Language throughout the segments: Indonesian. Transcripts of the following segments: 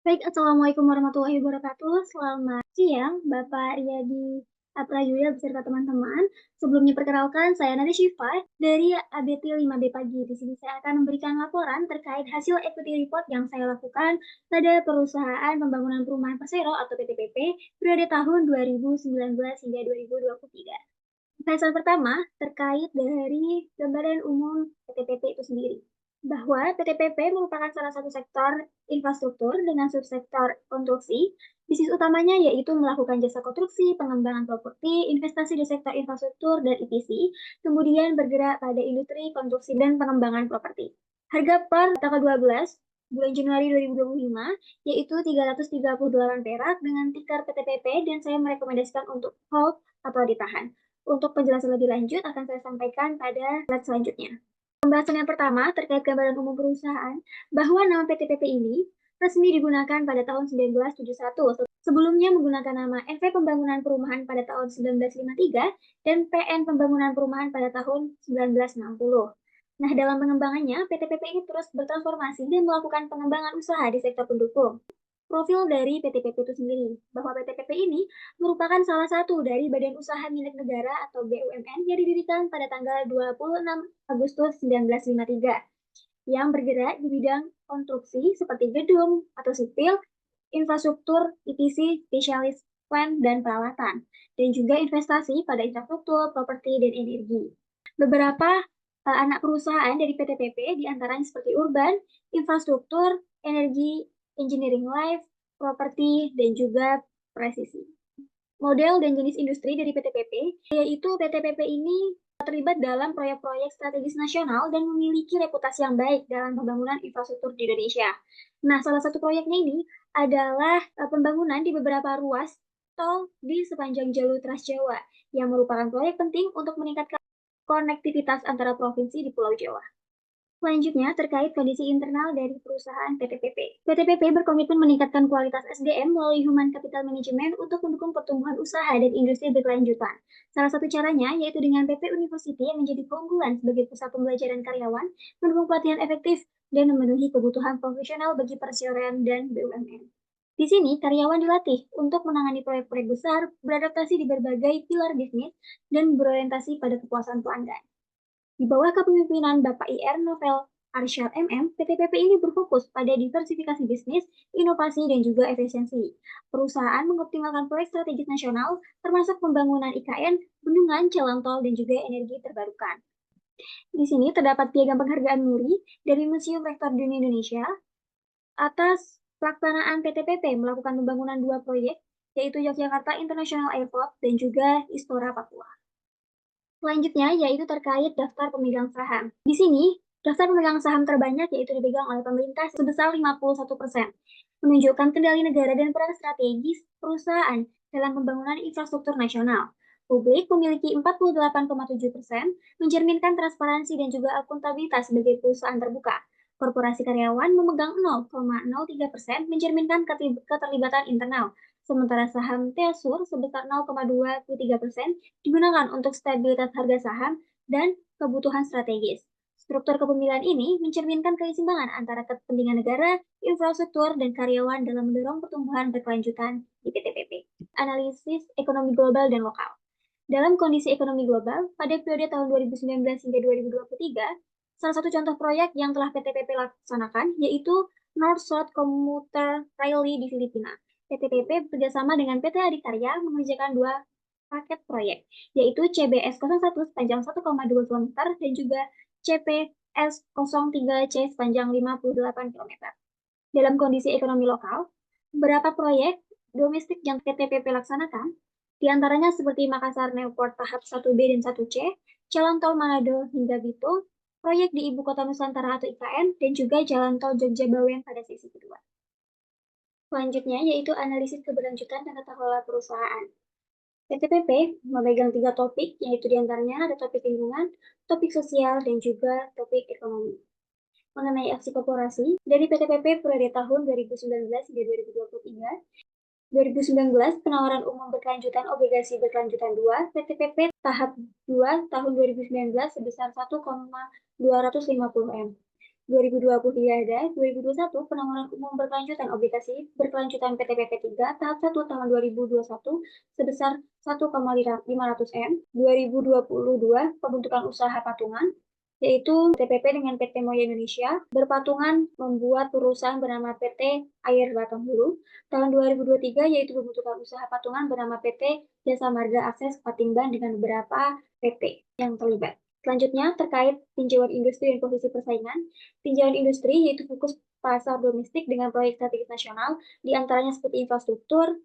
Baik, Assalamualaikum warahmatullahi wabarakatuh. Selamat siang, Bapak Riyadi Aprayuda beserta teman-teman. Sebelumnya perkenalkan, saya Nada Syifa dari ABT 5B Pagi. Di sini saya akan memberikan laporan terkait hasil equity report yang saya lakukan pada perusahaan pembangunan perumahan Persero atau PTPP periode tahun 2019 hingga 2023. Pembahasan pertama terkait dari gambaran umum PTPP itu sendiri, bahwa PTPP merupakan salah satu sektor infrastruktur dengan subsektor konstruksi. Bisnis utamanya yaitu melakukan jasa konstruksi, pengembangan properti, investasi di sektor infrastruktur dan EPC, kemudian bergerak pada industri konstruksi dan pengembangan properti. Harga per tanggal 12 bulan Januari 2025 yaitu 338 perak dengan tikar PTPP dan saya merekomendasikan untuk hold atau ditahan. Untuk penjelasan lebih lanjut akan saya sampaikan pada slide selanjutnya. Pembahasan yang pertama terkait gambaran umum perusahaan, bahwa nama PTPP ini resmi digunakan pada tahun 1971. Sebelumnya menggunakan nama NV Pembangunan Perumahan pada tahun 1953 dan PN Pembangunan Perumahan pada tahun 1960. Nah, dalam pengembangannya, PTPP ini terus bertransformasi dan melakukan pengembangan usaha di sektor pendukung. Profil dari PTPP itu sendiri, bahwa PTPP ini merupakan salah satu dari badan usaha milik negara atau BUMN yang didirikan pada tanggal 26 Agustus 1953 yang bergerak di bidang konstruksi seperti gedung atau sipil, infrastruktur, EPC, spesialis plant dan peralatan, dan juga investasi pada infrastruktur, properti, dan energi. Beberapa anak perusahaan dari PTPP diantaranya seperti Urban, Infrastruktur, Energi, Engineering Life, Properti, dan juga Presisi. Model dan jenis industri dari PTPP, yaitu PTPP ini terlibat dalam proyek-proyek strategis nasional dan memiliki reputasi yang baik dalam pembangunan infrastruktur di Indonesia. Nah, salah satu proyeknya ini adalah pembangunan di beberapa ruas tol di sepanjang jalur Trans Jawa, yang merupakan proyek penting untuk meningkatkan konektivitas antara provinsi di Pulau Jawa. Selanjutnya, terkait kondisi internal dari perusahaan PTPP. PTPP berkomitmen meningkatkan kualitas SDM melalui Human Capital Management untuk mendukung pertumbuhan usaha dan industri berkelanjutan. Salah satu caranya yaitu dengan PP University yang menjadi keunggulan sebagai pusat pembelajaran karyawan, mendukung pelatihan efektif, dan memenuhi kebutuhan profesional bagi perseroan dan BUMN. Di sini, karyawan dilatih untuk menangani proyek-proyek besar, beradaptasi di berbagai pilar bisnis, dan berorientasi pada kepuasan pelanggan. Di bawah kepemimpinan Bapak IR Novel Arsyad MM, PTPP ini berfokus pada diversifikasi bisnis, inovasi, dan juga efisiensi. Perusahaan mengoptimalkan proyek strategis nasional, termasuk pembangunan IKN, bendungan, jalan tol, dan juga energi terbarukan. Di sini terdapat piagam penghargaan MURI dari Museum Rektor Dunia Indonesia atas pelaksanaan PTPP melakukan pembangunan dua proyek, yaitu Yogyakarta International Airport dan juga Istora Papua. Selanjutnya yaitu terkait daftar pemegang saham. Di sini, daftar pemegang saham terbanyak yaitu dipegang oleh pemerintah sebesar 51%, menunjukkan kendali negara dan peran strategis perusahaan dalam pembangunan infrastruktur nasional. Publik memiliki 48,7%, mencerminkan transparansi dan juga akuntabilitas sebagai perusahaan terbuka. Korporasi karyawan memegang 0,03%, mencerminkan keterlibatan internal, sementara saham Tesur sebesar 0,23% digunakan untuk stabilitas harga saham dan kebutuhan strategis. Struktur kepemilikan ini mencerminkan keseimbangan antara kepentingan negara, infrastruktur, dan karyawan dalam mendorong pertumbuhan berkelanjutan di PTPP. Analisis ekonomi global dan lokal. Dalam kondisi ekonomi global, pada periode tahun 2019 hingga 2023, salah satu contoh proyek yang telah PTPP laksanakan yaitu North-South Commuter Rail di Filipina. PTPP bekerjasama dengan PT Adikarya mengerjakan dua paket proyek, yaitu CBS 01 sepanjang 1,2 km dan juga CPS 03C sepanjang 58 km. Dalam kondisi ekonomi lokal, beberapa proyek domestik yang PTPP laksanakan, diantaranya seperti Makassar Newport tahap 1B dan 1C, Jalan Tol Manado hingga Bitung, proyek di Ibu Kota Nusantara atau IKN, dan juga Jalan Tol Jogja-Bawen pada sesi kedua. Selanjutnya yaitu analisis keberlanjutan dan tata kelola perusahaan. PTPP memegang 3 topik, yaitu diantaranya ada topik lingkungan, topik sosial, dan juga topik ekonomi. Mengenai aksi korporasi, dari PTPP periode tahun 2019 hingga 2023, 2019 penawaran umum berkelanjutan obligasi berkelanjutan 2, PTPP tahap 2 tahun 2019 sebesar 1,250 M. 2020 ada, 2021 penawaran umum berkelanjutan obligasi berkelanjutan PTPP 3 tahap 1 tahun 2021 sebesar 1,500 M, 2022 pembentukan usaha patungan, yaitu PTPP dengan PT Moya Indonesia, berpatungan membuat perusahaan bernama PT Air Batang Hulu, tahun 2023 yaitu pembentukan usaha patungan bernama PT Jasa Marga Akses Patimban dengan beberapa PT yang terlibat. Selanjutnya, terkait tinjauan industri dan posisi persaingan, tinjauan industri yaitu fokus pasar domestik dengan proyek strategis nasional, diantaranya seperti infrastruktur,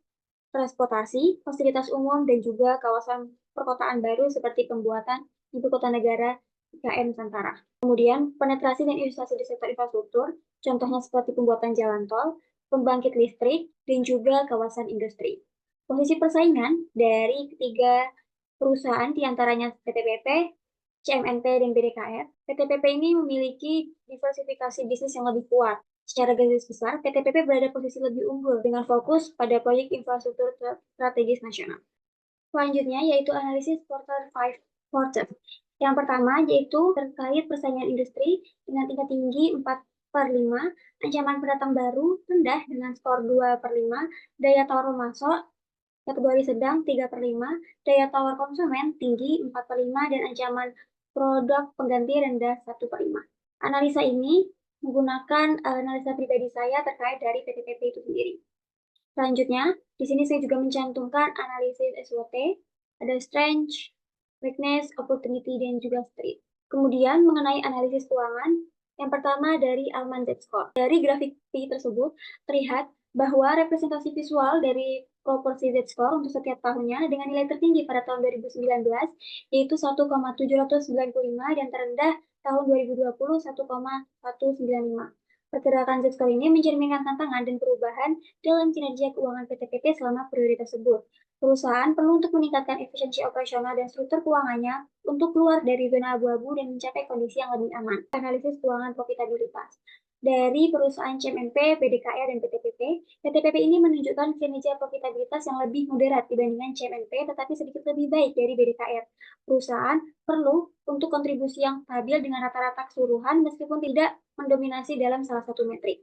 transportasi, fasilitas umum, dan juga kawasan perkotaan baru seperti pembuatan ibu kota negara IKN Nusantara. Kemudian, penetrasi dan investasi di sektor infrastruktur, contohnya seperti pembuatan jalan tol, pembangkit listrik, dan juga kawasan industri. Posisi persaingan dari ketiga perusahaan diantaranya PTPP, CMNP, dan BDKR. PTPP ini memiliki diversifikasi bisnis yang lebih kuat. Secara garis besar, PTPP berada posisi lebih unggul dengan fokus pada proyek infrastruktur strategis nasional. Selanjutnya yaitu analisis quarter 5 quarter. Yang pertama yaitu terkait persaingan industri dengan tingkat tinggi 4/5, ancaman pendatang baru rendah dengan skor 2/5, daya tawar pemasok kategori sedang 3/5, daya tawar konsumen tinggi 4/5, dan ancaman produk pengganti rendah 1/5. Analisa ini menggunakan analisa pribadi saya terkait dari PTPP itu sendiri. Selanjutnya, di sini saya juga mencantumkan analisis SWOT, ada strength, weakness, opportunity, dan juga threat. Kemudian mengenai analisis keuangan, yang pertama dari Alman Z-Score. Dari grafik P tersebut terlihat bahwa representasi visual dari proporsi Z-Score untuk setiap tahunnya dengan nilai tertinggi pada tahun 2019 yaitu 1,795 dan terendah tahun 2020 1,195. Pergerakan Z-Score ini mencerminkan tantangan dan perubahan dalam kinerja keuangan PTPP selama periode tersebut. Perusahaan perlu untuk meningkatkan efisiensi operasional dan struktur keuangannya untuk keluar dari zona abu-abu dan mencapai kondisi yang lebih aman. Analisis keuangan profitabilitas. Dari perusahaan CMNP, BDKR, dan PTPP, PTPP ini menunjukkan kinerja profitabilitas yang lebih moderat dibandingkan CMNP, tetapi sedikit lebih baik dari BDKR. Perusahaan perlu untuk kontribusi yang stabil dengan rata-rata keseluruhan meskipun tidak mendominasi dalam salah satu metrik.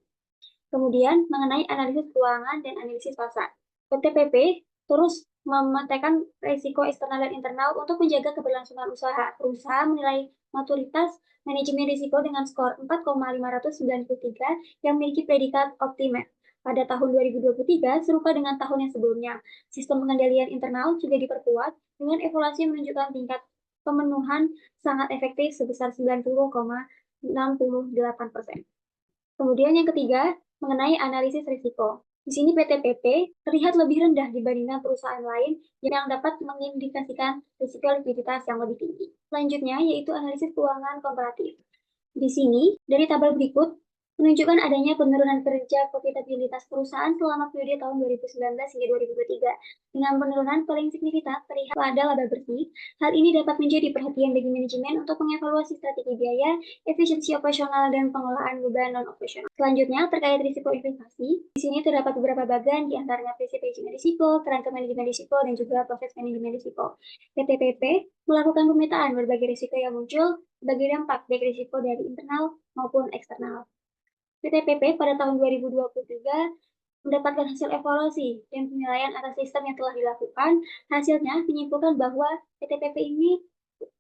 Kemudian, mengenai analisis keuangan dan analisis pasar. PTPP terus memetakan risiko eksternal dan internal untuk menjaga keberlangsungan usaha. Perusahaan menilai maturitas manajemen risiko dengan skor 4,593 yang memiliki predikat optimal. Pada tahun 2023, serupa dengan tahun yang sebelumnya, sistem pengendalian internal juga diperkuat dengan evaluasi menunjukkan tingkat pemenuhan sangat efektif sebesar 90,68%. Kemudian yang ketiga, mengenai analisis risiko. Di sini PTPP terlihat lebih rendah dibandingkan perusahaan lain yang dapat mengindikasikan risiko likuiditas yang lebih tinggi. Selanjutnya yaitu analisis keuangan komparatif. Di sini, dari tabel berikut, menunjukkan adanya penurunan kerja profitabilitas perusahaan selama periode tahun 2019 hingga 2023. Dengan penurunan paling signifikan terlihat pada laba bersih. Hal ini dapat menjadi perhatian bagi manajemen untuk mengevaluasi strategi biaya, efisiensi operasional, dan pengelolaan beban non-operasional. Selanjutnya, terkait risiko investasi, di sini terdapat beberapa bagian, di antaranya prinsip manajemen risiko, kerangka manajemen risiko, dan juga proses manajemen risiko. PTPP melakukan pemetaan berbagai risiko yang muncul sebagai dampak baik risiko dari internal maupun eksternal. PTPP pada tahun 2023 mendapatkan hasil evaluasi dan penilaian atas sistem yang telah dilakukan. Hasilnya menyimpulkan bahwa PTPP ini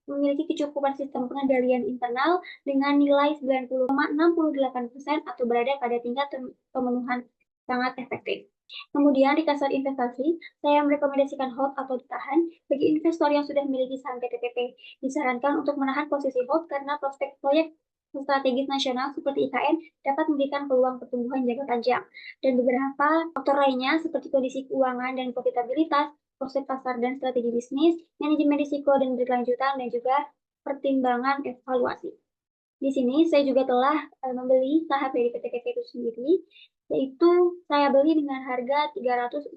memiliki kecukupan sistem pengendalian internal dengan nilai 90,68% atau berada pada tingkat pemenuhan sangat efektif. Kemudian di kasar investasi, saya merekomendasikan hold atau ditahan bagi investor yang sudah memiliki saham PTPP. Disarankan untuk menahan posisi hold karena prospek proyek strategis nasional seperti IKN dapat memberikan peluang pertumbuhan jangka panjang. Dan beberapa faktor lainnya seperti kondisi keuangan dan profitabilitas, proses pasar dan strategi bisnis, manajemen risiko dan berkelanjutan, dan juga pertimbangan evaluasi. Di sini saya juga telah membeli saham dari PTPP itu sendiri, yaitu saya beli dengan harga 346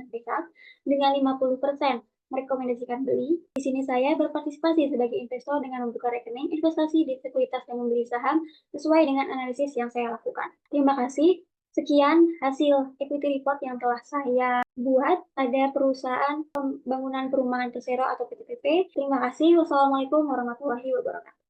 perak dengan 50% merekomendasikan beli. Di sini saya berpartisipasi sebagai investor dengan membuka rekening investasi di sekuritas dan membeli saham sesuai dengan analisis yang saya lakukan. Terima kasih. Sekian hasil equity report yang telah saya buat pada perusahaan pembangunan perumahan Persero atau PTPP. Terima kasih. Wassalamualaikum warahmatullahi wabarakatuh.